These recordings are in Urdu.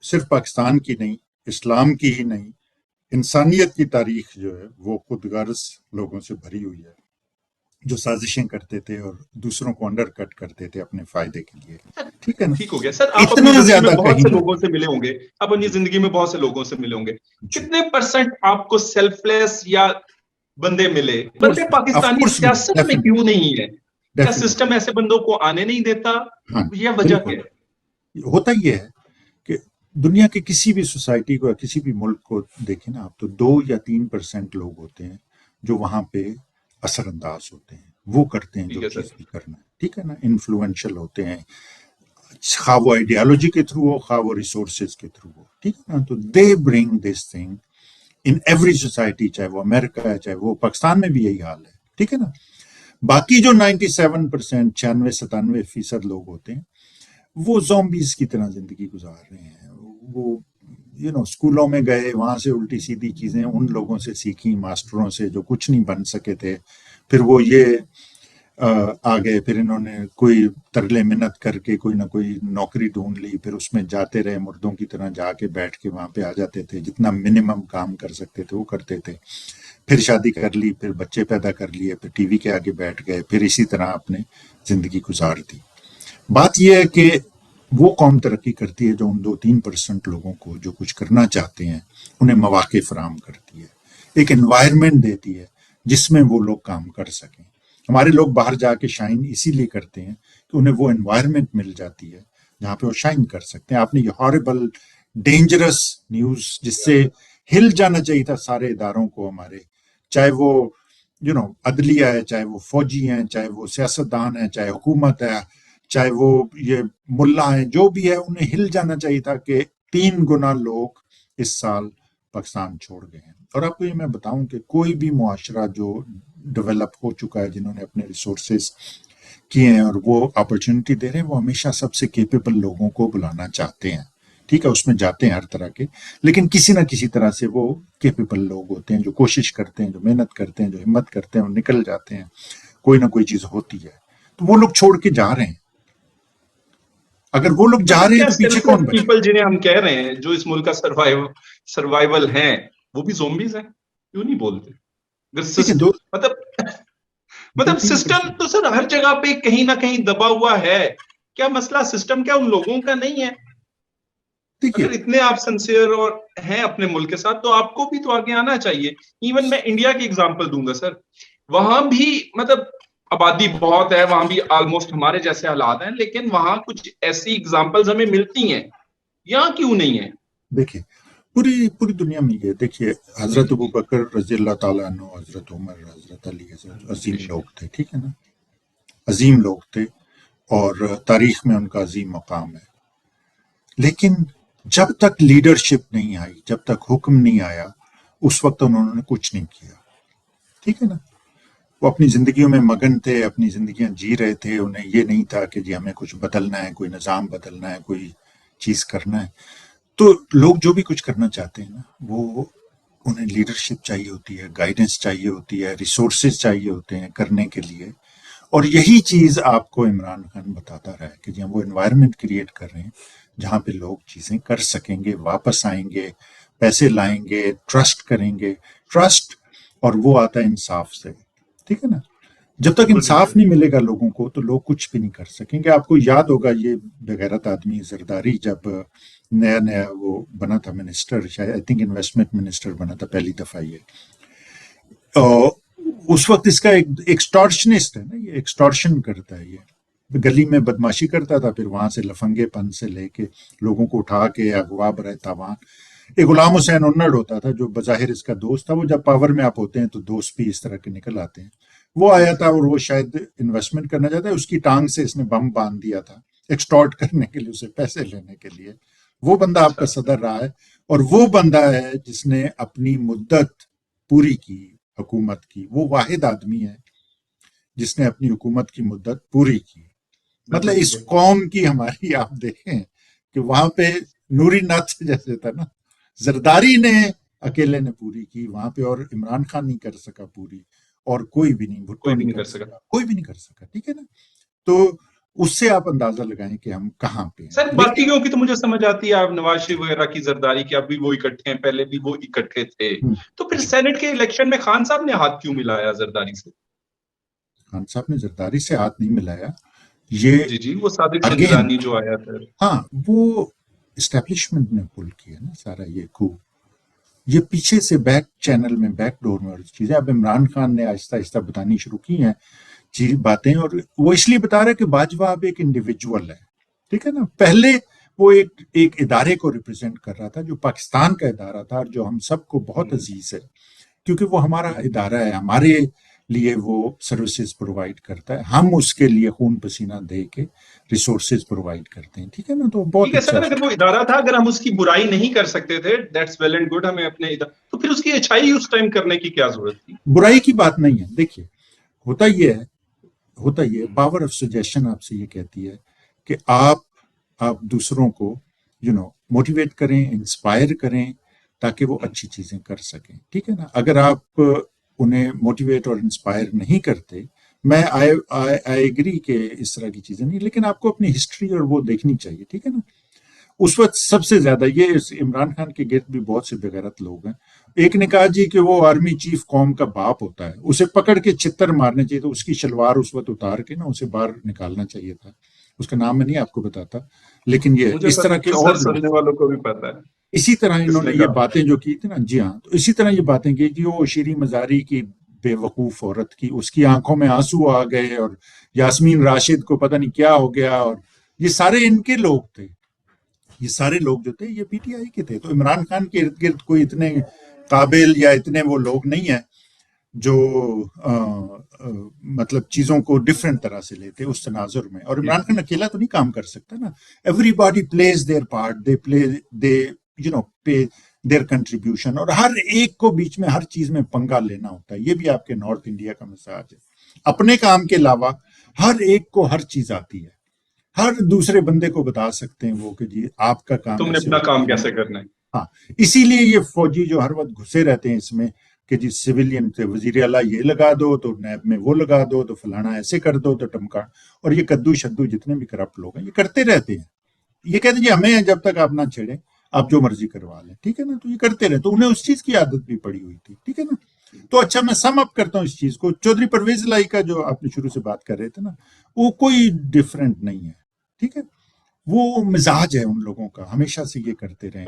صرف پاکستان کی نہیں، اسلام کی ہی نہیں، انسانیت کی تاریخ جو ہے وہ خود غرض لوگوں سے بھری ہوئی ہے، جو سازشیں کرتے تھے اور دوسروں کو انڈر کٹ کرتے تھے اپنے فائدے کے لیے. ٹھیک ہے نا؟ ٹھیک ہو گیا سر. آپ اپنی زندگی میں بہت سے لوگوں سے ملے ہوں گے، آپ اپنی زندگی میں بہت سے لوگوں سے ملے ہوں گے، کتنے پرسنٹ آپ کو سیلف لیس یا بندے ملے؟ بندے پاکستانی سیاست میں کیوں نہیں ہے؟ کیا سسٹم ایسے بندوں کو آنے نہیں دیتا یا وجہ کیا ہے؟ ہوتا یہ ہے کہ دنیا کے کسی بھی سوسائٹی کو یا کسی بھی ملک کو دیکھیں نا آپ، تو 2 یا 3% لوگ ہوتے ہیں جو وہاں پہ اثر انداز ہوتے ہیں، وہ کرتے ہیں جو چیز بھی کرنا ہے. ٹھیک ہے نا؟ انفلوئنشل ہوتے ہیں، خواہ وہ آئیڈیالوجی کے تھرو ہو، خواہ وہ ریسورسز کے تھرو ہو. ٹھیک ہے نا؟ تو they bring this thing in every society, چاہے وہ امریکہ ہے، چاہے وہ پاکستان میں بھی یہی حال ہے. ٹھیک ہے نا؟ باقی جو 97%، 96-97% لوگ ہوتے ہیں وہ زومبیز کی طرح زندگی گزار رہے ہیں. وہ اسکولوں میں گئے، وہاں سے الٹی سیدھی چیزیں ان لوگوں سے سیکھی، ماسٹروں سے جو کچھ نہیں بن سکے تھے. پھر وہ یہ آ گئے، پھر انہوں نے کوئی ترلے منت کر کے کوئی نہ کوئی نوکری ڈھونڈ لی، پھر اس میں جاتے رہے، مردوں کی طرح جا کے بیٹھ کے وہاں پہ آ جاتے تھے، جتنا منیمم کام کر سکتے تھے وہ کرتے تھے. پھر شادی کر لی، پھر بچے پیدا کر لیے، پھر ٹی وی کے آگے بیٹھ گئے، پھر اسی طرح اپنے زندگی گزار دی. بات یہ ہے کہ وہ قوم ترقی کرتی ہے جو ان 2-3% لوگوں کو جو کچھ کرنا چاہتے ہیں انہیں مواقع فراہم کرتی ہے، ایک انوائرمنٹ دیتی ہے جس میں وہ لوگ کام کر سکیں. ہمارے لوگ باہر جا کے شائن اسی لیے کرتے ہیں کہ انہیں وہ انوائرمنٹ مل جاتی ہے جہاں پہ وہ شائن کر سکتے ہیں. آپ نے یہ ہاربل ڈینجرس نیوز جس سے ہل جانا چاہیے تھا سارے اداروں کو ہمارے، چاہے وہ عدلیہ ہے، چاہے وہ فوجی ہیں، چاہے وہ سیاستدان ہیں، چاہے حکومت ہے، چاہے وہ یہ ملا ہیں، جو بھی ہے، انہیں ہل جانا چاہیے تھا کہ 3 گنا لوگ اس سال پاکستان چھوڑ گئے ہیں. اور آپ کو یہ میں بتاؤں کہ کوئی بھی معاشرہ جو ڈیولپ ہو چکا ہے، جنہوں نے اپنے ریسورسز کیے ہیں اور وہ اپرچونٹی دے رہے ہیں، وہ ہمیشہ سب سے کیپیبل لوگوں کو بلانا چاہتے ہیں. ٹھیک ہے، اس میں جاتے ہیں ہر طرح کے، لیکن کسی نہ کسی طرح سے وہ کیپیبل لوگ ہوتے ہیں جو کوشش کرتے ہیں، جو محنت کرتے ہیں، جو ہمت کرتے ہیں اور نکل جاتے ہیں. کوئی نہ کوئی چیز ہوتی ہے تو وہ لوگ چھوڑ کے جا رہے ہیں. اگر وہ لوگ جا رہے ہیں تو پیچھے کون بچے؟ پیپل جنہیں ہم کہہ رہے ہیں جو اس ملک کا سروائیول ہیں، وہ بھی زومبیز ہیں، کیوں نہیں بولتے؟ مطلب سسٹم تو سر ہر جگہ پہ کہیں نہ کہیں دبا ہوا ہے. کیا مسئلہ سسٹم کیا ان لوگوں کا نہیں ہے؟ اگر اتنے آپ سنسیئر اور ہیں اپنے ملک کے ساتھ تو آپ کو بھی تو آگے آنا چاہیے. ایون میں انڈیا کی اگزامپل دوں گا سر، وہاں بھی مطلب آبادی بہت ہے، وہاں بھی آلموسٹ ہمارے جیسے حالات ہیں، لیکن وہاں کچھ ایسی اگزامپلز ہمیں ملتی ہیں، یہاں کیوں نہیں ہے؟ دیکھیں پوری دنیا میں یہ دیکھیے، حضرت ابوبکر رضی اللہ تعالیٰ عنہ، حضرت عمر، حضرت علی، عظیم لوگ تھے. ٹھیک ہے نا؟ عظیم لوگ تھے اور تاریخ میں ان کا عظیم مقام ہے. لیکن جب تک لیڈرشپ نہیں آئی، جب تک حکم نہیں آیا، اس وقت انہوں نے کچھ نہیں کیا. ٹھیک ہے نا؟ وہ اپنی زندگیوں میں مگن تھے، اپنی زندگیاں جی رہے تھے. انہیں یہ نہیں تھا کہ ہمیں کچھ بدلنا ہے، کوئی نظام بدلنا ہے، کوئی چیز کرنا ہے. تو لوگ جو بھی کچھ کرنا چاہتے ہیں نا، وہ انہیں لیڈرشپ چاہیے ہوتی ہے، گائیڈنس چاہیے ہوتی ہے، ریسورسز چاہیے ہوتے ہیں کرنے کے لیے. اور یہی چیز آپ کو عمران خان بتاتا رہا ہے کہ ہم وہ انوائرمنٹ کریٹ کر رہے ہیں جہاں پہ لوگ چیزیں کر سکیں گے، واپس آئیں گے، پیسے لائیں گے، ٹرسٹ کریں گے. ٹرسٹ اور وہ آتا ہے انصاف سے. ٹھیک ہے نا؟ جب تک انصاف نہیں ملے گا لوگوں کو تو لوگ کچھ بھی نہیں کر سکیں گے. آپ کو یاد ہوگا یہ بغیرت آدمی زرداری جب نیا وہ بنا تھا منسٹر، شاید آئی تھنک انویسٹمنٹ منسٹر بنا تھا پہلی دفعہ یہ، اس وقت اس کا ایک ایکسٹارشنسٹ ہے نا، یہ ایکسٹارشن کرتا ہے، یہ گلی میں بدماشی کرتا تھا، پھر وہاں سے لفنگے پن سے لے کے لوگوں کو اٹھا کے اغوا برائے تاوان. ایک غلام حسین انڑ ہوتا تھا جو بظاہر اس کا دوست تھا. وہ جب پاور میں آپ ہوتے ہیں تو دوست بھی اس طرح کے نکل آتے ہیں. وہ آیا تھا اور وہ شاید انویسٹمنٹ کرنا چاہتا ہے، اس کی ٹانگ سے اس نے بم باندھ دیا تھا ایکسٹارٹ کرنے کے لیے، اسے پیسے لینے کے لیے. وہ بندہ آپ کا صدر رہا ہے، اور وہ بندہ ہے جس نے اپنی مدت پوری کی حکومت کی. وہ واحد آدمی ہے جس نے اپنی حکومت کی مدت پوری کی. مطلب اس قوم کی ہماری آپ دیکھیں کہ وہاں پہ نوری ناتھ جیسے تھا نا، زرداری نے اکیلے نے پوری کی وہاں پہ، اور عمران خان نہیں کر سکا پوری، اور کوئی بھی نہیں، بھٹو نہیں کر سکا، کوئی بھی نہیں کر سکا. ٹھیک ہے نا؟ تو اس سے آپ اندازہ لگائیں کہ ہم کہاں پہ ہیں. سر باقیوں کی تو مجھے سمجھ آتی ہے، آپ نواز شریف وغیرہ کی زرداری کی، اب بھی وہ اکٹھے ہیں، پہلے بھی وہ اکٹھے تھے، تو پھر سینٹ کے الیکشن میں خان صاحب نے ہاتھ کیوں ملایا زرداری سے؟ خان صاحب نے زرداری سے ہاتھ نہیں ملایا، یہ جی وہ صادق اگین سنجرانی جو آیا تھا. ہاں وہ اسٹیبلشمنٹ نے پل کیا نا سارا یہ کو، یہ پیچھے سے بیک چینل میں بیک ڈور میں چیزیں اب عمران خان نے آہستہ آہستہ بتانی شروع کی ہیں باتیں، اور وہ اس لیے بتا رہا ہے کہ باجوہ اب ایک انڈیویجول ہے، ٹھیک ہے نا. پہلے وہ ایک ادارے کو ریپرزینٹ کر رہا تھا جو پاکستان کا ادارہ تھا، اور جو ہم سب کو بہت عزیز ہے کیونکہ وہ ہمارا ادارہ ہے، ہمارے لیے وہ سروسز پرووائڈ کرتا ہے، ہم اس کے لیے خون پسینہ دے کے ریسورسز پرووائڈ کرتے ہیں، ٹھیک ہے نا. تو بہت اچھا اگر وہ ادارہ تھا، اگر ہم اس کی برائی نہیں کر سکتے تھے، دیٹس ویل اینڈ گڈ، ہمیں اپنے تو پھر اس کی اچھائی اس ٹائم کرنے کی کیا ضرورت تھی؟ برائی کی بات نہیں ہے. دیکھیے ہوتا یہ پاور آف سجیشن آپ سے یہ کہتی ہے کہ آپ دوسروں کو موٹیویٹ کریں، انسپائر کریں تاکہ وہ اچھی چیزیں کر سکیں، ٹھیک ہے نا. اگر آپ انہیں موٹیویٹ اور انسپائر نہیں کرتے، میں آئی ایگری کہ اس طرح کی چیزیں نہیں، لیکن آپ کو اپنی ہسٹری اور وہ دیکھنی چاہیے، ٹھیک ہے نا. اس وقت سب سے زیادہ یہ عمران خان کے گرد بھی بہت سے بغیرت لوگ ہیں. ایک نے کہا جی کہ وہ آرمی چیف قوم کا باپ ہوتا ہے، اسے پکڑ کے چھتر مارنے چاہیے، تو اس کی شلوار اس وقت اتار کے نا اسے باہر نکالنا چاہیے تھا. اس کا نام میں نہیں آپ کو بتاتا، لیکن یہ اس طرح کے اور سننے والوں کو بھی پتا ہے. اسی طرح انہوں نے یہ باتیں جو کی تھی نا، جی ہاں، تو اسی طرح یہ باتیں کی کہ وہ شیریں مزاری کی بے وقوف عورت کی، اس کی آنکھوں میں آنسو آ گئے، اور یاسمین راشد کو پتہ نہیں کیا ہو گیا، اور یہ سارے ان کے لوگ تھے، یہ سارے لوگ جو تھے یہ پی ٹی آئی کے تھے. تو عمران خان کے ارد گرد کوئی اتنے قابل یا اتنے وہ لوگ نہیں ہیں جو مطلب چیزوں کو ڈفرینٹ طرح سے لیتے اس تناظر میں. اور عمران خان اکیلا تو نہیں کام کر سکتا نا، everybody plays their part, they pay their contribution, اور ہر ایک کو بیچ میں ہر چیز میں پنگا لینا ہوتا ہے. یہ بھی آپ کے نارتھ انڈیا کا مزاج ہے، اپنے کام کے علاوہ ہر ایک کو ہر چیز آتی ہے، ہر دوسرے بندے کو بتا سکتے ہیں وہ کہ جی آپ کا کام تم نے اپنا کام کیسے کرنا ہے. ہاں، اسی لیے یہ فوجی جو ہر وقت گھسے رہتے ہیں اس میں کہ جی سویلین سے وزیر اعلیٰ یہ لگا دو تو نیب میں وہ لگا دو تو فلانا ایسے کر دو تو ٹمکا، اور یہ کدو شدو جتنے بھی کرپٹ لوگ ہیں یہ کرتے رہتے ہیں. یہ کہتے ہیں جی ہمیں جب تک آپ نہ چھیڑیں آپ جو مرضی کروا لیں، ٹھیک ہے نا. تو یہ کرتے رہے، تو انہیں اس چیز کی عادت بھی پڑی ہوئی تھی، ٹھیک ہے نا. تو اچھا میں سم اپ کرتا ہوں اس چیز کو. چودھری پرویز الہی کا جو آپ نے شروع سے بات کر رہے تھے نا، وہ کوئی ڈفرینٹ نہیں ہے، ٹھیک ہے. وہ مزاج ہے ان لوگوں کا، ہمیشہ سے یہ کرتے رہے،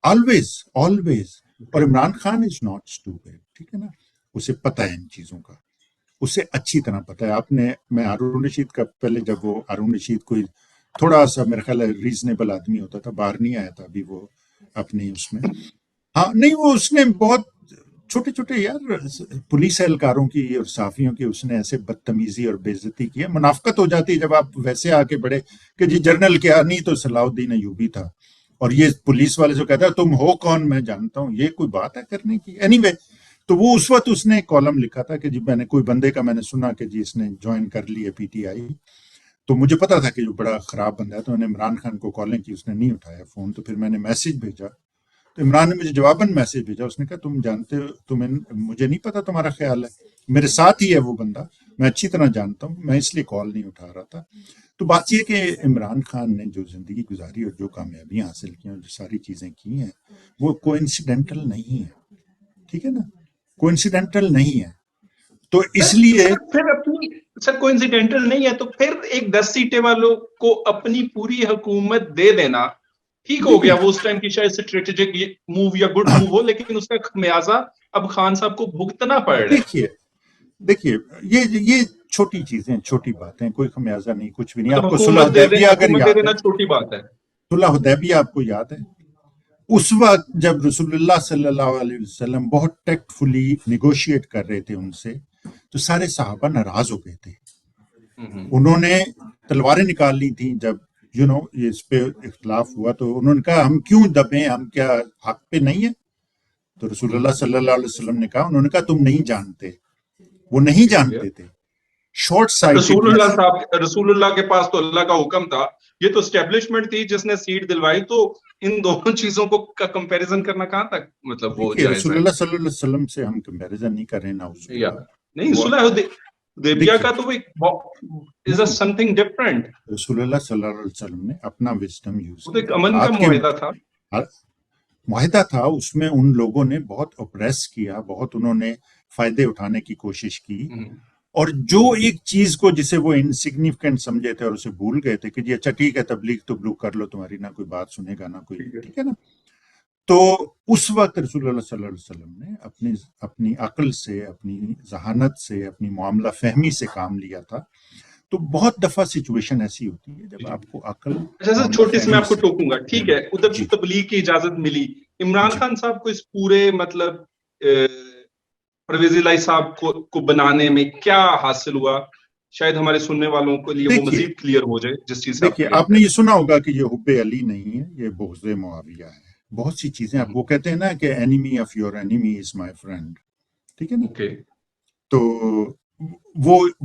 آلویز. اور Imran Khan is not stupid, ٹھیک ہے نا. اسے پتہ ہے ان چیزوں کا، اسے اچھی طرح پتہ ہے. میں ہارون رشید کا پہلے، جب وہ ہارون رشید کوئی تھوڑا سا میرا خیال ہے ریزنیبل آدمی ہوتا تھا، باہر نہیں آیا تھا ابھی وہ اپنی اس میں، ہاں نہیں، وہ اس نے بہت چھوٹے چھوٹے یار پولیس اہلکاروں کی اور صحافیوں کی اس نے ایسے بدتمیزی اور بے عزتی کی ہے. منافقت ہو جاتی ہے جب آپ ویسے آ کے بڑے کہ جی جنرل کیا نہیں تو صلاح الدین ایوبی تھا، اور یہ پولیس والے جو کہتا ہے تم ہو کون میں جانتا ہوں، یہ کوئی بات ہے کرنے کی. اینی وے، تو وہ اس وقت اس نے کالم لکھا تھا کہ جی میں نے کوئی بندے کا میں نے سنا کہ جی اس نے جوائن کر لی ہے پی ٹی آئی، تو مجھے پتا تھا کہ جو بڑا خراب بندہ ہے. تو میں نے عمران خان کو کالیں کی، اس نے نہیں اٹھایا فون، تو پھر میں نے میسج بھیجا، تو عمران نے مجھے جواباً میسج بھیجا. اس نے کہا تم جانتے ہو، مجھے نہیں پتا تمہارا خیال ہے، میرے ساتھ ہی ہے وہ بندہ، میں اچھی طرح جانتا ہوں، میں اس لیے کال نہیں اٹھا رہا تھا. تو بات یہ کہ عمران خان نے جو زندگی گزاری اور جو کامیابیاں حاصل کی اور جو ساری چیزیں کی ہیں وہ کوئنسیڈنٹل نہیں ہے، ٹھیک ہے نا، کوئنسیڈنٹل نہیں ہے. تو اس لیے پھر اپنی سر کوئنسیڈنٹل نہیں ہے تو پھر ایک 10 سیٹیں والوں کو اپنی پوری حکومت دے دینا ٹھیک ہو گیا. وہ اس ٹائم کی شاید اسٹریٹجک موو یا گڈ موو ہو، لیکن اس کا خمیازہ اب خان صاحب کو بھگتنا پڑ رہا ہے. دیکھیے یہ چھوٹی چیزیں، چھوٹی باتیں، کوئی خمیازہ نہیں، کچھ بھی نہیں. آپ کو صلح حدیبیہ اگر یاد ہے، چھوٹی بات ہے، صلح حدیبیہ آپ کو یاد ہے، اس وقت جب رسول اللہ صلی اللہ علیہ وسلم بہت ٹیکٹ فلی نیگوشیٹ کر رہے تھے ان سے، تو سارے صحابہ ناراض ہو گئے تھے. انہوں نے تلواریں نکال لی تھیں جب یہ اس پہ اختلاف ہوا، تو انہوں نے کہا ہم کیوں دبیں، ہم کیا حق پہ نہیں ہیں؟ تو رسول اللہ صلی اللہ علیہ وسلم نے کہا، انہوں نے کہا تم نہیں جانتے. وہ نہیں جانتے تھے. شارٹ سائٹڈ رسول اللہ کے پاس تو اللہ کا حکم تھا، یہ تو اسٹیبلشمنٹ تھی جس نے سیٹ دلوائی. تو ان دونوں چیزوں کو کمپیریزن کرنا کہاں تک مطلب وہ جائز ہے؟ رسول اللہ صلی اللہ علیہ وسلم سے ہم کمپیریزن نہیں کر رہے، نہیں، حدیبیہ کا تو از something different. رسول اللہ صلی اللہ علیہ وسلم نے اپنا وزڈم یوز وہ تو ایک امن کا معاہدہ تھا. معاہدہ تھا، اس میں ان لوگوں نے بہت اپریس کیا، بہت انہوں نے فائدے اٹھانے کی کوشش کی، اور جو ایک چیز کو جسے وہ انسگنیفیکنٹ سمجھے تھے اور اسے بھول گئے تھے کہ جی اچھا ٹھیک ہے تبلیغ کر لو، تمہاری نہ کوئی بات سنے گا نہ کوئی، ٹھیک ہے نا. تو اس وقت رسول اللہ صلی اللہ علیہ وسلم نے اپنی عقل سے، اپنی ذہانت سے، اپنی معاملہ فہمی سے کام لیا تھا. تو بہت دفعہ سچویشن ایسی ہوتی ہے جب آپ کو عقل. اچھا چھوٹی سی میں آپ کو ٹوکوں گا، ٹھیک ہے، ادھر سے تبلیغ کی اجازت ملی، عمران خان صاحب کو اس پورے مطلب پرویز الہی صاحب کو بنانے میں کیا حاصل ہوا؟ شاید ہمارے سننے والوں کے لیے وہ مزید کلیئر ہو جائے جس چیز سے دیکھیے آپ نے یہ سنا ہوگا کہ یہ حب علی نہیں ہے، یہ بغض معاویہ ہے. بہت سی چیزیں آپ وہ کہتے ہیں نا کہ enemy of your enemy is my friend, ٹھیک ہے نا. تو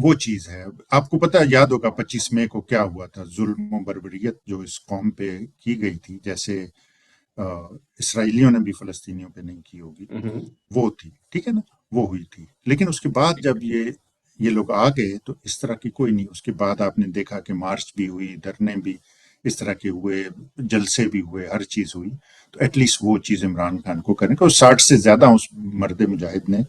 وہ چیز ہے. آپ کو پتہ یاد ہوگا 25 مئی کو کیا ہوا تھا، ظلم و بربریت جو اس قوم پہ کی گئی تھی، جیسے اسرائیلیوں نے بھی فلسطینیوں پہ نہیں کی ہوگی، وہ تھی، ٹھیک ہے نا، وہ ہوئی تھی. لیکن اس کے بعد جب یہ لوگ آ گئے تو اس طرح کی کوئی نہیں. اس کے بعد آپ نے دیکھا کہ مارچ بھی ہوئی، دھرنے بھی اس طرح کے ہوئے، جلسے بھی ہوئے، ہر چیز ہوئی. تو ایٹ لیسٹ وہ چیز عمران خان کو کرنے کا، 60 سے زیادہ اس مرد مجاہد نے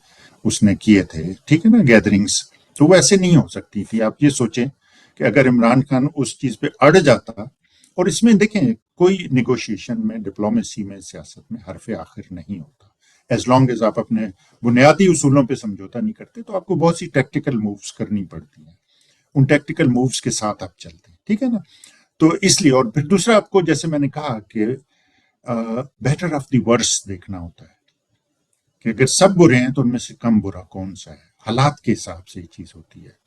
اس نے کیے تھے، ٹھیک ہے نا، گیدرنگز. تو وہ ایسے نہیں ہو سکتی تھی. آپ یہ سوچیں کہ اگر عمران خان اس چیز پہ اڑ جاتا، اور اس میں دیکھیں کوئی نیگوشیشن میں، ڈپلومیسی میں، سیاست میں حرف آخر نہیں ہوتا. ایز لانگ ایز آپ اپنے بنیادی اصولوں پہ سمجھوتا نہیں کرتے تو آپ کو بہت سی ٹیکٹیکل مووز کرنی پڑتی ہیں، ان ٹیکٹیکل مووز کے ساتھ آپ چلتے ہیں، ٹھیک ہے نا. تو اس لیے، اور پھر دوسرا آپ کو جیسے میں نے کہا کہ بیٹر آف دی ورس دیکھنا ہوتا ہے کہ اگر سب برے ہیں تو ان میں سے کم برا کون سا ہے. حالات کے حساب سے یہ چیز ہوتی ہے.